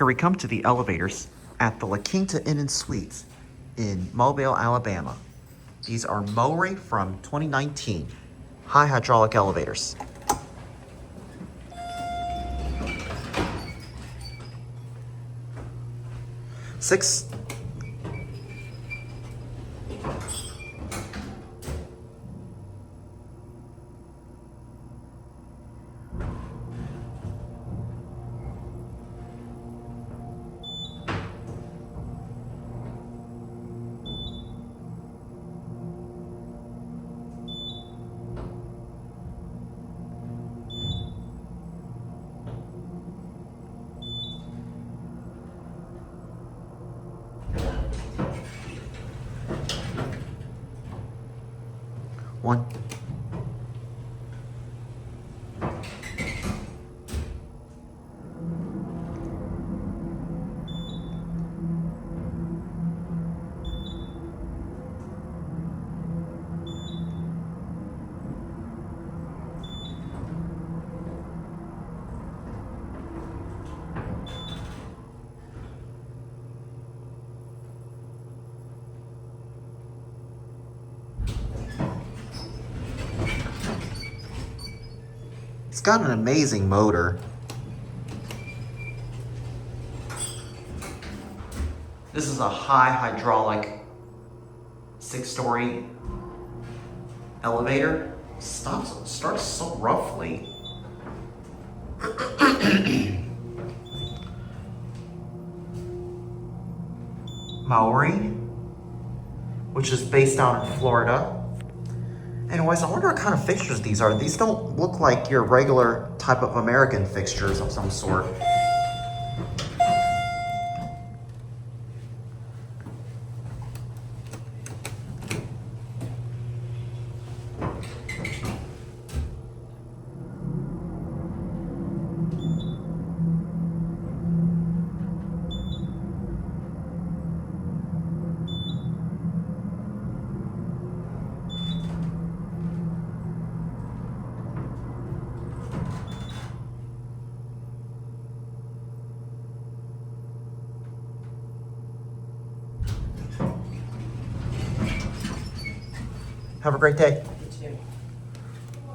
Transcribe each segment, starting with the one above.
Here we come to the elevators at the Quinta Inn and Suites in Mobile, Alabama. These are Mowrey from 2019, high hydraulic elevators. Six. One. It's got an amazing motor. This is a high hydraulic 6-story elevator. Starts so roughly. Mowrey, which is based out in Florida. Anyways, I wonder what kind of fixtures these are. These don't look like your regular type of American fixtures of some sort. Have a great day. You too.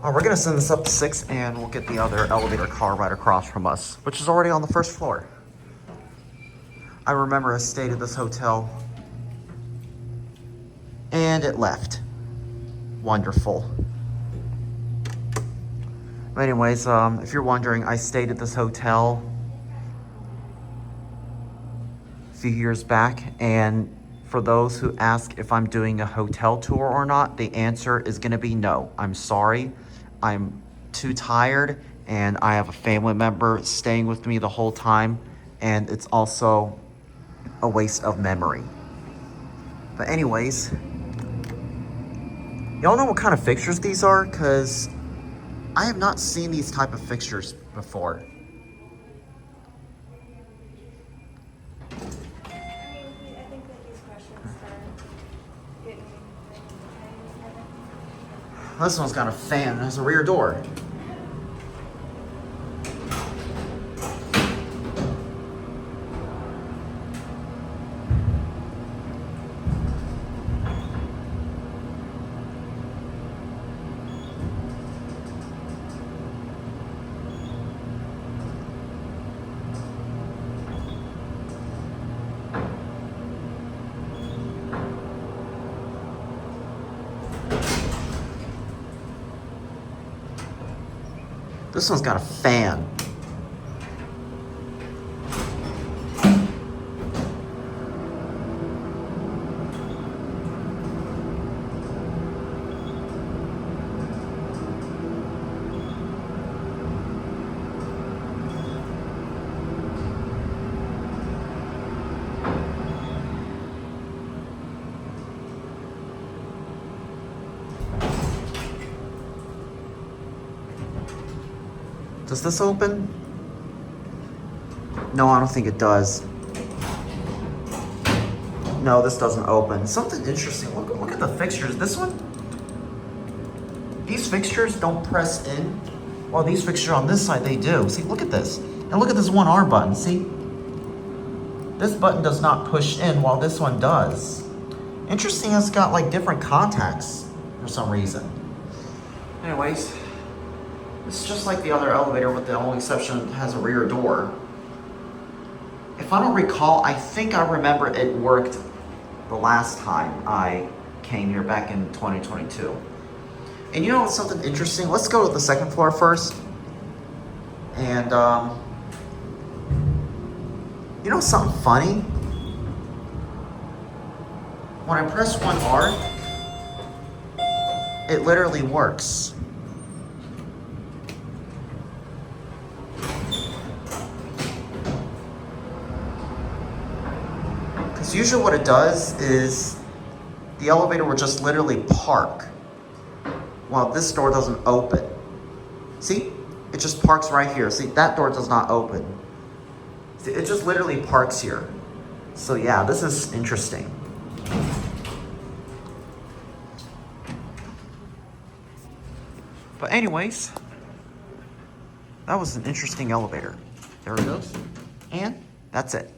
We're gonna send this up to 6 and we'll get the other elevator car right across from us, which is already on the first floor. I remember I stayed at this hotel and it left. Wonderful. Anyways, if you're wondering, I stayed at this hotel a few years back, and for those who ask if I'm doing a hotel tour or not, the answer is gonna be no. I'm sorry, I'm too tired and I have a family member staying with me the whole time, and it's also a waste of memory. But anyways, y'all know what kind of fixtures these are? Cause I have not seen these type of fixtures before. This one's got a fan. It has a rear door. This one's got a fan. Does this open? No, I don't think it does. No, this doesn't open. Something interesting. Look at the fixtures. This one, these fixtures don't press in. Well, these fixtures on this side, they do. See, look at this. And look at this one R button, see? This button does not push in while this one does. Interesting, it's got like different contacts for some reason. Anyways, it's just like the other elevator with the only exception it has a rear door. If I don't recall, I think I remember it worked the last time I came here back in 2022. And you know what's something interesting? Let's go to the second floor first. And you know something funny? When I press 1R, it literally works. Because usually what it does is the elevator will just literally park while this door doesn't open. See? It just parks right here. See, that door does not open. See, it just literally parks here. So yeah, this is interesting. But anyways, that was an interesting elevator. There it goes. And that's it.